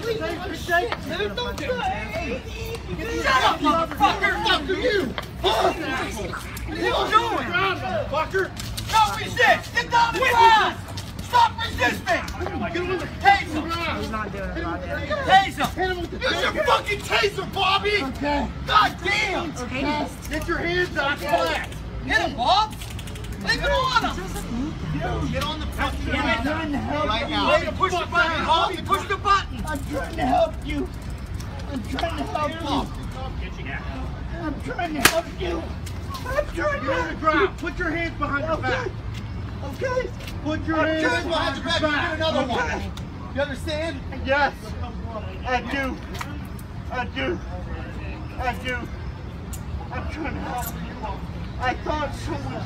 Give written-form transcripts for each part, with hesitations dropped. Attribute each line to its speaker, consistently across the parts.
Speaker 1: Shut up, motherfucker! Fuck you! What you doing? Fucker! Don't resist! Get down the ground! Stop resisting! Taser! He's not doing it, Bobby. Taser! Use your fucking taser, Bobby! Okay. God damn! Okay. Get your hands out flat! Hit him, Bob! Leave it on him! Get on the fucking I'm trying to help right now. Hey, push the button, Bobby! Push the button! I'm trying to help you! I'm trying to help you! I'm trying to help you! I'm trying to help you! Put your hands behind your back! Okay? Put your hands behind your back and get another one! You understand? Yes! I do! I do! I do! I'm trying to help you! I thought someone...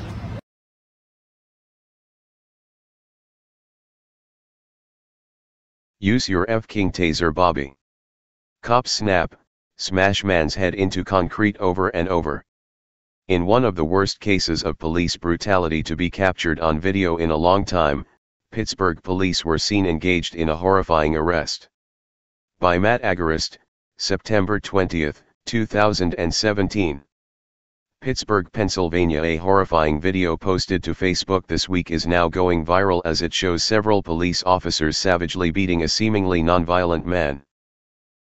Speaker 2: Use your F-King taser, Bobby. Cop snap, smash man's head into concrete over and over. In one of the worst cases of police brutality to be captured on video in a long time, Pittsburgh police were seen engaged in a horrifying arrest. By Matt Agarist, September 20, 2017. Pittsburgh, Pennsylvania. A horrifying video posted to Facebook this week is now going viral as it shows several police officers savagely beating a seemingly nonviolent man.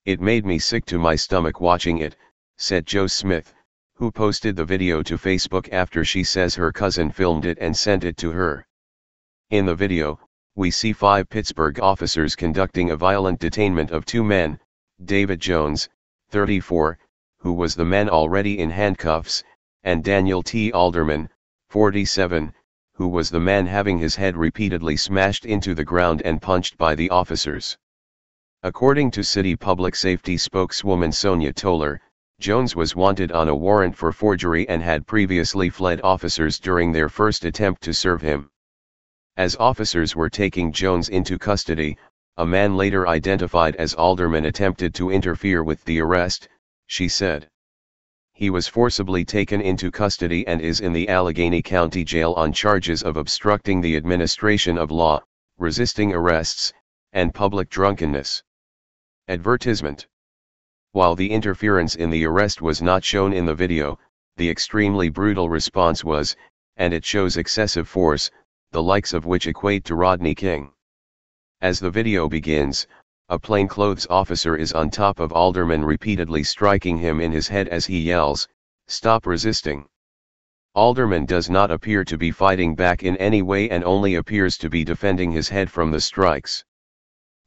Speaker 2: It made me sick to my stomach watching it, said Jo Smith, who posted the video to Facebook after she says her cousin filmed it and sent it to her. In the video, we see 5 Pittsburgh officers conducting a violent detainment of 2 men, David Jones, 34, who was the man already in handcuffs, and Daniel T. Alderman, 47, who was the man having his head repeatedly smashed into the ground and punched by the officers. According to City Public Safety spokeswoman Sonia Toller, Jones was wanted on a warrant for forgery and had previously fled officers during their first attempt to serve him. As officers were taking Jones into custody, a man later identified as Alderman attempted to interfere with the arrest, she said. He was forcibly taken into custody and is in the Allegheny County Jail on charges of obstructing the administration of law, resisting arrests, and public drunkenness. Advertisement. While the interference in the arrest was not shown in the video, the extremely brutal response was, and it shows excessive force, the likes of which equate to Rodney King. As the video begins, a plainclothes officer is on top of Alderman repeatedly striking him in his head as he yells, "Stop resisting." Alderman does not appear to be fighting back in any way and only appears to be defending his head from the strikes.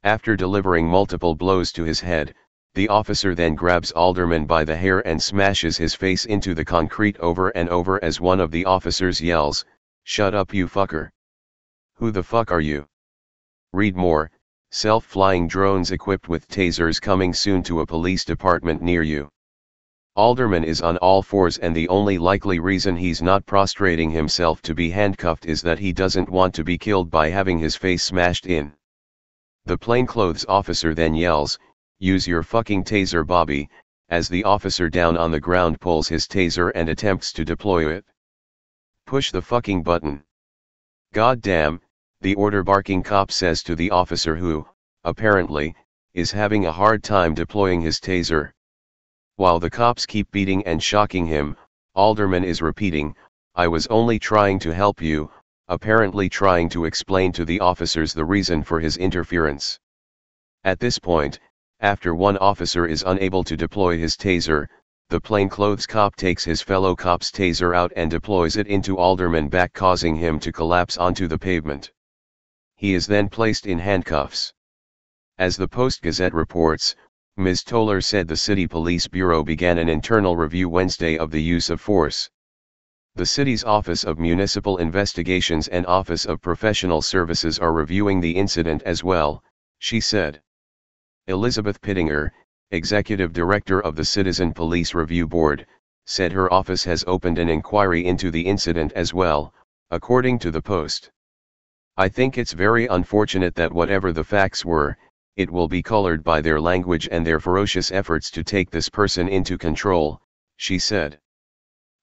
Speaker 2: After delivering multiple blows to his head, the officer then grabs Alderman by the hair and smashes his face into the concrete over and over as one of the officers yells, "Shut up, you fucker. Who the fuck are you?" Read more. Self-flying drones equipped with tasers coming soon to a police department near you. Alderman is on all fours and the only likely reason he's not prostrating himself to be handcuffed is that he doesn't want to be killed by having his face smashed in. The plainclothes officer then yells, "Use your fucking taser, Bobby," as the officer down on the ground pulls his taser and attempts to deploy it. "Push the fucking button." "God damn," the order-barking cop says to the officer who, apparently, is having a hard time deploying his taser. While the cops keep beating and shocking him, Alderman is repeating, "I was only trying to help you," apparently trying to explain to the officers the reason for his interference. At this point, after one officer is unable to deploy his taser, the plainclothes cop takes his fellow cop's taser out and deploys it into Alderman back, causing him to collapse onto the pavement. He is then placed in handcuffs. As the Post-Gazette reports, Ms. Toller said the City Police Bureau began an internal review Wednesday of the use of force. The city's Office of Municipal Investigations and Office of Professional Services are reviewing the incident as well, she said. Elizabeth Pittinger, executive director of the Citizen Police Review Board, said her office has opened an inquiry into the incident as well, according to the Post. "I think it's very unfortunate that whatever the facts were, it will be colored by their language and their ferocious efforts to take this person into control," she said.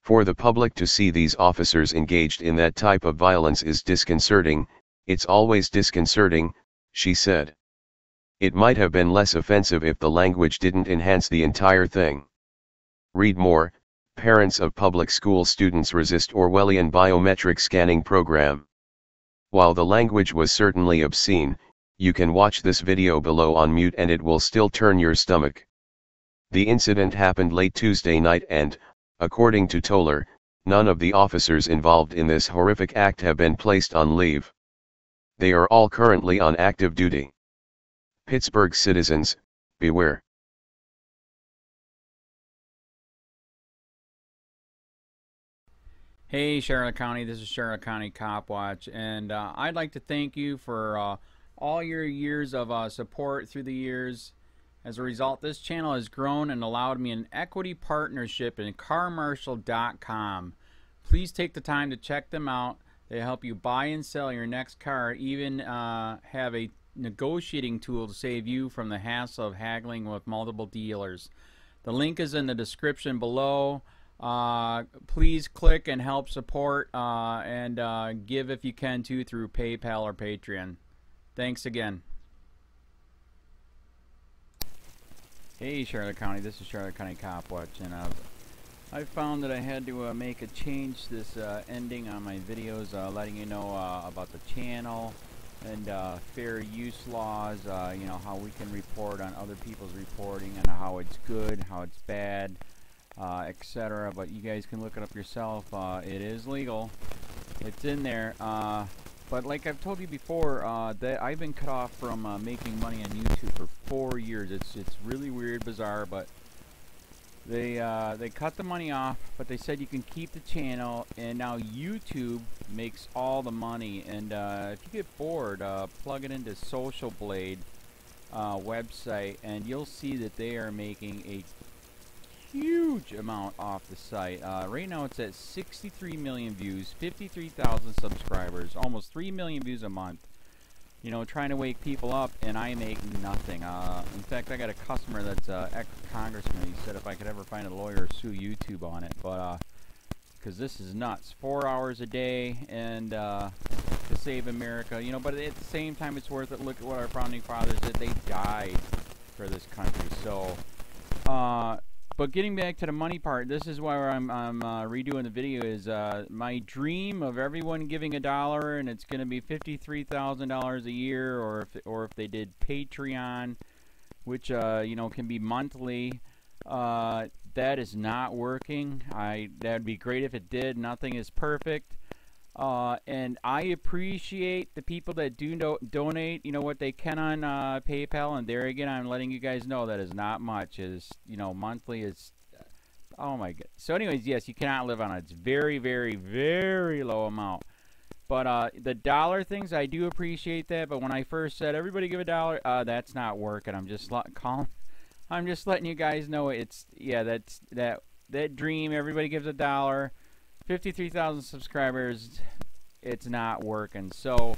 Speaker 2: "For the public to see these officers engaged in that type of violence is disconcerting, it's always disconcerting," she said. It might have been less offensive if the language didn't enhance the entire thing. Read more. Parents of public school students resist Orwellian biometric scanning program. While the language was certainly obscene, you can watch this video below on mute and it will still turn your stomach. The incident happened late Tuesday night and, according to Toller, none of the officers involved in this horrific act have been placed on leave. They are all currently on active duty. Pittsburgh citizens, beware.
Speaker 3: Hey Charlotte County, this is Charlotte County Cop Watch, and I'd like to thank you for all your years of support through the years. As a result, this channel has grown and allowed me an equity partnership in carmarshal.com. Please take the time to check them out. They help you buy and sell your next car, even have a negotiating tool to save you from the hassle of haggling with multiple dealers. The link is in the description below. Please click and help support and give if you can too through PayPal or Patreon. Thanks again. Hey Charlotte County, this is Charlotte County Cop Watch, and I found that I had to make a change this ending on my videos, letting you know about the channel and fair use laws, you know, how we can report on other people's reporting and how it's good, how it's bad, etc. But you guys can look it up yourself. It is legal. It's in there. But like I've told you before, that I've been cut off from making money on YouTube for 4 years. It's really weird, bizarre, but they cut the money off, but they said you can keep the channel, and now YouTube makes all the money. And if you get bored, plug it into Social Blade website, and you'll see that they are making a huge amount off the site. Right now it's at 63 million views, 53,000 subscribers, almost 3 million views a month. You know, trying to wake people up, and I make nothing. In fact, I got a customer that's ex-congressman. He said if I could ever find a lawyer, sue YouTube on it. But because this is nuts, 4 hours a day, and to save America. You know, but at the same time, it's worth it. Look at what our founding fathers did. They died for this country. So, but getting back to the money part, this is why I'm redoing the video. Is my dream of everyone giving $1, and it's going to be $53,000 a year, or if they did Patreon, which you know, can be monthly. That is not working. That'd be great if it did. Nothing is perfect. And I appreciate the people that do donate, you know, what they can on PayPal. And there again, I'm letting you guys know that is not much. Is, you know, monthly is, oh my god. So anyways, yes, you cannot live on it. It's very, very, very low amount. But the dollar things, I do appreciate that. But when I first said everybody give $1, that's not working. I'm just letting you guys know it's, yeah, that's that dream. Everybody gives $1. 53,000 subscribers, it's not working. So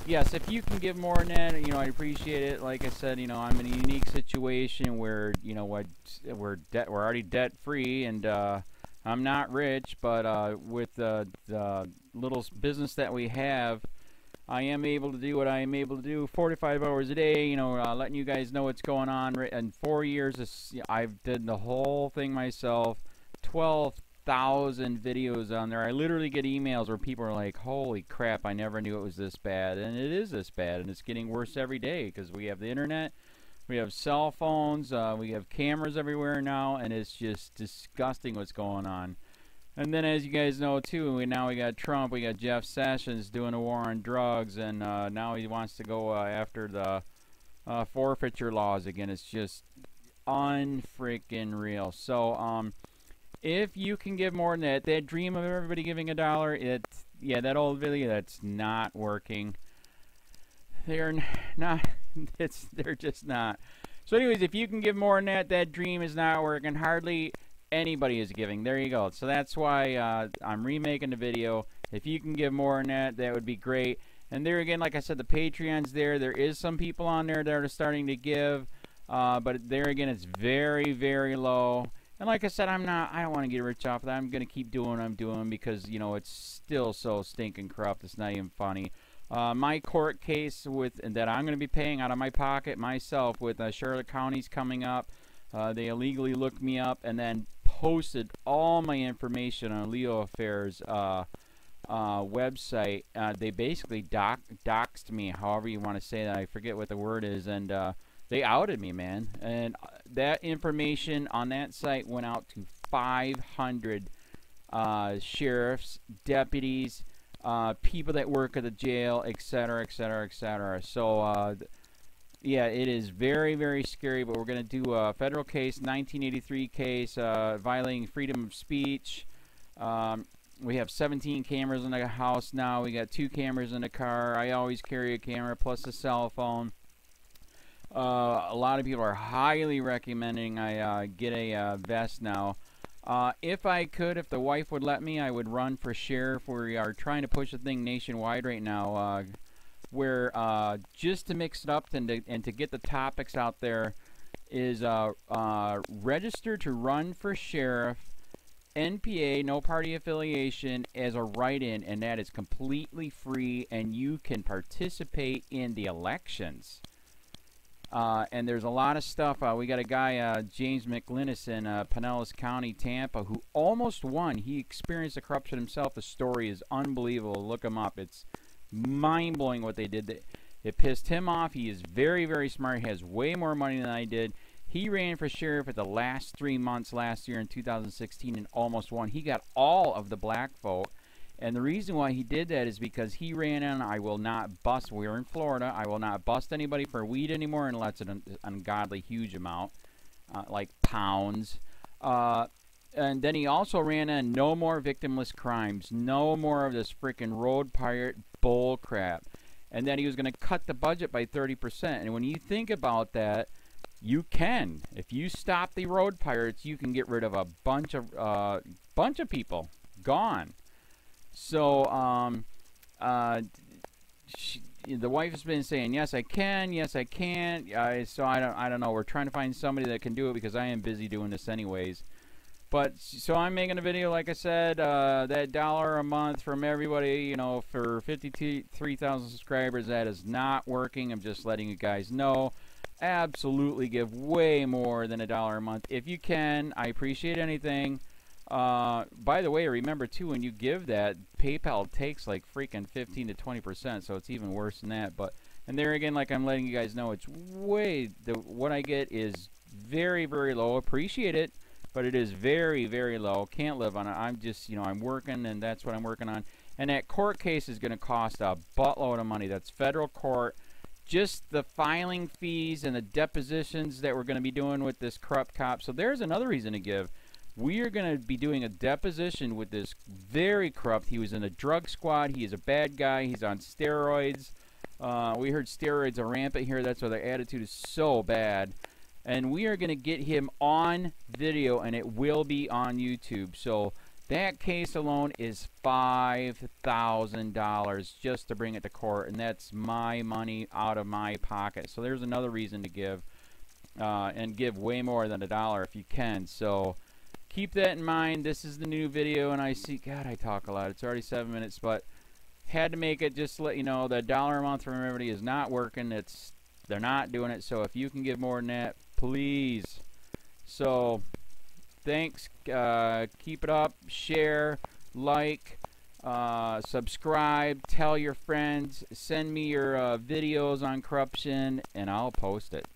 Speaker 3: yes, if you can give more than that, you know, I appreciate it. Like I said, you know, I'm in a unique situation where, you know, what we're already debt free, and I'm not rich, but with the little business that we have, I am able to do what I am able to do 45 hours a day, you know, letting you guys know what's going on. In 4 years, I've did the whole thing myself. 12,000 videos on there. I literally get emails where people are like, holy crap, I never knew it was this bad. And it is this bad, and it's getting worse every day because we have the internet, we have cell phones, we have cameras everywhere now, and it's just disgusting what's going on. And then, as you guys know too, now we got Trump, we got Jeff Sessions doing a war on drugs, and now he wants to go after the forfeiture laws again. It's just unfreaking real. So if you can give more than that dream of everybody giving $1, it's, yeah, that old video, that's not working. They're not, they're just not. So anyways, if you can give more than that dream is not working. Hardly anybody is giving. There you go. So that's why I'm remaking the video. If you can give more than that, that would be great. And there again, like I said, the Patreon's there. There is some people on there that are starting to give, but there again, it's very, very low. And like I said, I don't want to get rich off of that. I'm going to keep doing what I'm doing because, you know, it's still so stinking corrupt. It's not even funny. My court case that I'm going to be paying out of my pocket myself with Charlotte County's coming up. They illegally looked me up and then posted all my information on LEOAFFAIRS website. They basically doxed me, however you want to say that. I forget what the word is, and they outed me, man. And that information on that site went out to 500 sheriffs, deputies, people that work at the jail, etc., etc., etc. So, yeah, it is very, very scary, but we're going to do a federal case, 1983 case, violating freedom of speech. We have 17 cameras in the house now. We got 2 cameras in the car. I always carry a camera plus a cell phone. A lot of people are highly recommending I get a vest now. If I could, if the wife would let me, I would run for sheriff. We are trying to push the thing nationwide right now. Where just to mix it up and to get the topics out there is register to run for sheriff, NPA, no party affiliation, as a write-in, and that is completely free, and you can participate in the elections. And there's a lot of stuff. We got a guy, James McLinnis in Pinellas County, Tampa, who almost won. He experienced the corruption himself. The story is unbelievable. Look him up. It's mind-blowing what they did. It pissed him off. He is very, very smart. He has way more money than I did. He ran for sheriff at the last 3 months last year in 2016 and almost won. He got all of the black vote. And the reason why he did that is because he ran in, I will not bust, we're in Florida, I will not bust anybody for weed anymore unless it's an ungodly huge amount, like pounds. And then he also ran in no more victimless crimes, no more of this freaking road pirate bull crap. And then he was going to cut the budget by 30%. And when you think about that, you can. If you stop the road pirates, you can get rid of a bunch of people. Gone. So, the wife has been saying, yes, I can, yes, I can't. So I don't know. We're trying to find somebody that can do it because I am busy doing this anyways. But, so I'm making a video, like I said, that $1 a month from everybody, you know, for 53,000 subscribers, that is not working. I'm just letting you guys know. Absolutely give way more than $1 a month. If you can, I appreciate anything. By the way, remember too, when you give that, PayPal takes like freaking 15 to 20%, so it's even worse than that. But, and there again, like I'm letting you guys know, it's way, what I get is very, very low. Appreciate it, but it is very, very low. Can't live on it. I'm just, you know, I'm working, and that's what I'm working on. And that court case is going to cost a buttload of money. That's federal court. Just the filing fees and the depositions that we're going to be doing with this corrupt cop. So there's another reason to give. We are going to be doing a deposition with this very corrupt. He was in a drug squad. He is a bad guy. He's on steroids. We heard steroids are rampant here. That's why their attitude is so bad. And we are going to get him on video, and it will be on YouTube. So that case alone is $5,000 just to bring it to court, and that's my money out of my pocket. So there's another reason to give, and give way more than $1 if you can. So keep that in mind. This is the new video, and I see, God, I talk a lot. It's already 7 minutes, but had to make it just to let you know that $1 a month from everybody is not working. They're not doing it. So if you can give more than that, please. So thanks. Keep it up. Share, like, subscribe, tell your friends, send me your videos on corruption, and I'll post it.